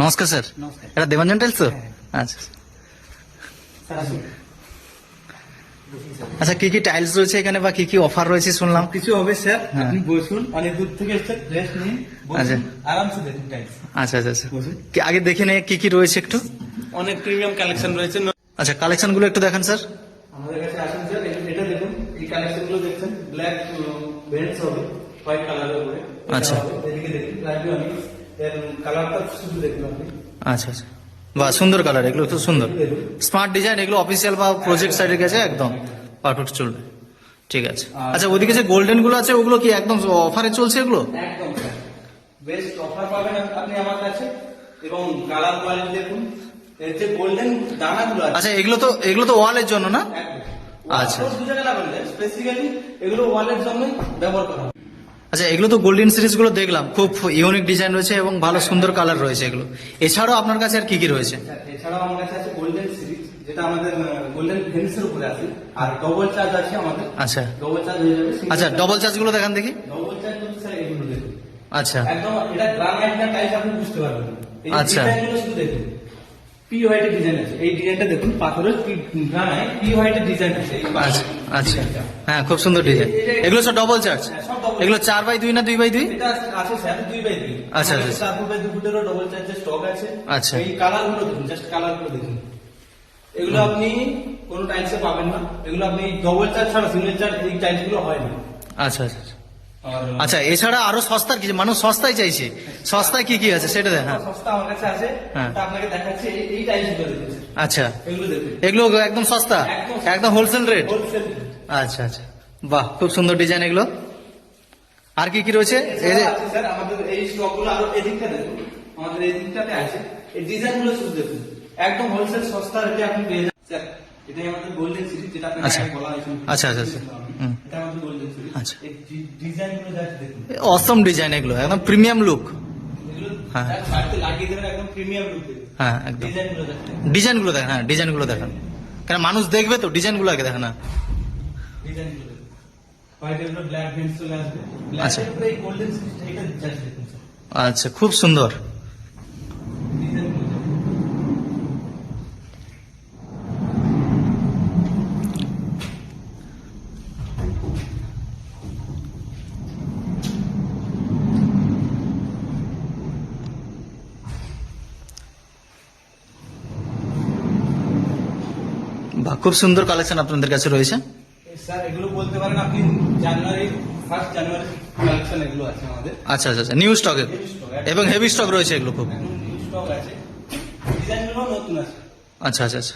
নমস্কার স্যার। নমস্কার। এটা দেবাঞ্জন টাইলস তো? হ্যাঁ। আচ্ছা স্যার আসুন। আচ্ছা, কি কি টাইলস রয়েছে এখানে বা কি কি অফার রয়েছে শুনলাম? কিছু হবে স্যার, হ্যাঁ। আপনি বসুন, অনেক দূর থেকে এসেছেন, রেস্ট নিন, আচ্ছা। বসুন, আরামসে দেখুন টাইলস। আচ্ছা আচ্ছা আচ্ছা, বসুন। কি আগে দেখে নেই কি কি রয়েছে একটু। অনেক প্রিমিয়াম কালেকশন রয়েছে। আচ্ছা, কালেকশন গুলো একটু দেখান স্যার। আমাদের কাছে আসুন স্যার, এটা দেখুন, এই কালেকশন গুলো দেখছেন, ব্ল্যাক বেল্টস হবে, হোয়াইট কালারের উপরে। এটা আচ্ছা। হবে, এদিকে দেখুন, লাইভে আমি এর কালারটা শুধু দেখুন আপনি। আচ্ছা আচ্ছা, বাহ সুন্দর কালার, এগুলো তো সুন্দর স্মার্ট ডিজাইন। এগুলো অফিসিয়াল বা প্রজেক্ট সাইডের কাছে একদম পারফেক্ট চলবে। ঠিক আছে। আচ্ছা, ওদিকে যে গোল্ডেন গুলো আছে ওগুলো কি একদম অফারে চলছে এগুলো? একদম স্যার, বেস্ট অফার পাবেন আপনি আমার কাছে, এবং কালার কোয়ালিটি দেখুন, এর যে গোল্ডেন দানাগুলো আছে। আচ্ছা, এগুলো তো ওয়ালের জন্য না? আচ্ছা। দু জায়গায় লাগানো যায়, স্পেসিফিক্যালি এগুলো ওয়ালের জন্য ব্যবহার করা হয়। আচ্ছা, এগুলো তো গোল্ডেন সিরিজ গুলো দেখলাম, খুব ইউনিক ডিজাইন রয়েছে এবং ভালো সুন্দর কালার রয়েছে এগুলো। এছাড়াও আপনার কাছে আর কি কি রয়েছে? এছাড়াও আমার কাছে আছে গোল্ডেন সিরিজ, যেটা আমাদের গোল্ডেন ফেন্সের উপরে আছে, আর ডবল চার্জ আছে আমাদের। আচ্ছা ডবল চার্জ হয়ে যাবে। আচ্ছা, ডবল চার্জ গুলো দেখান দেখি। ডবল চার্জ করতে স্যার এগুলো দেখুন, আচ্ছা একদম এটা গ্রানাইট না টাইলস আপনি বুঝতে পারবেন না। এই আচ্ছা। ডিজাইনগুলো শুধু দেখুন, পি হোয়াইটের ডিজাইন আছে, এই ডিজাইনটা দেখুন, পাথরের গ্রানাইট পি হোয়াইটের ডিজাইন আছে। এই আচ্ছা আচ্ছা, হ্যাঁ খুব সুন্দর ডিজাইন। এগুলো সব ডবল চার্জ? হ্যাঁ, সব double এগুলো 4x2 না 2x2? এটা আছে স্যার 2x2। আচ্ছা, আচ্ছা। 4x2 ফুটেরও ডবল চার্জের স্টক আছে। আচ্ছা। এই কালারগুলো দেখুন, জাস্ট কালারগুলো দেখুন, এগুলো আপনি কোন টাইলসে পাবেন না। এগুলো আপনি ডবল চার্জ ছাড়া সিঙ্গেল চার্জ এই টাইলসগুলো হয় না। আচ্ছা আচ্ছা আচ্ছা। আর আচ্ছা, এছাড়া আরো সস্তার কিছু, মানুষ সস্তায় চাইছে, সস্তায় কি কি আছে সেটা দেখ। হ্যাঁ সস্তা আমার কাছে আছে, হ্যাঁ। তা আপনাকে দেখাচ্ছি। এই টাইলসগুলো দেখুন, আচ্ছা, এগুলো দেখুন, এগুলো একদম সস্তা, একদম হোলসেল রেট? হোলসেল। আচ্ছা আচ্ছা, বাহ খুব সুন্দর ডিজাইন এগুলো। আর কি কি রয়েছে? এই যে স্যার আমাদের এই স্টকগুলো আরো এদিকটা দেখুন, আমাদের এই দিকটাতে আছে, এই ডিজাইনগুলো শুধু দেখুন, একদম হোলসেল সস্তা রেটে আপনি পেয়ে যাবেন স্যার। এটাই আমাদের গোল্ডেন সিরিজ, যেটা আপনাকে আচ্ছা। আগে বলা হয়েছিল। আচ্ছা, আচ্ছা, আচ্ছা। হুম। এটা আমাদের গোল্ডেন সিরিজ। আচ্ছা। এই ডিজাইনগুলো জাস্ট দেখুন, অসম ডিজাইন, এগুলো একদম প্রিমিয়াম লুক। এগুলো হ্যাঁ। বাড়িতে লাগিয়ে দেবেন, একদম প্রিমিয়াম লুক দেবে। হ্যাঁ একদম। ডিজাইনগুলো দেখুন, ডিজাইনগুলো দেখেন, হ্যাঁ ডিজাইনগুলো দেখান, কারণ মানুষ দেখবে তো, ডিজাইনগুলো আগে দেখেন না। ডিজাইনগুলো দেখুন, হোয়াইটের উপরে ব্ল্যাক ভেন্স চলে আসবে, আচ্ছা। ব্ল্যাকের উপরে এই গোল্ডেন সিরিজটা, এটা জাস্ট দেখুন স্যার, আচ্ছা, খুব সুন্দর। ডিজাইনগুলো দেখুন। বাহ, খুব সুন্দর কালেকশন আপনাদের কাছে রয়েছে। স্যার এগুলো বলতে পারেন আপনি জানুয়ারি, 1 জানুয়ারি কালেকশন এগুলো আছে আমাদের। আচ্ছা আচ্ছা আচ্ছা, নিউ স্টক এবং হেভি স্টক রয়েছে এগুলো খুব। এখন নিউ স্টক আছে, ডিজাইনগুলো নতুন আছে। আচ্ছা আচ্ছা আচ্ছা।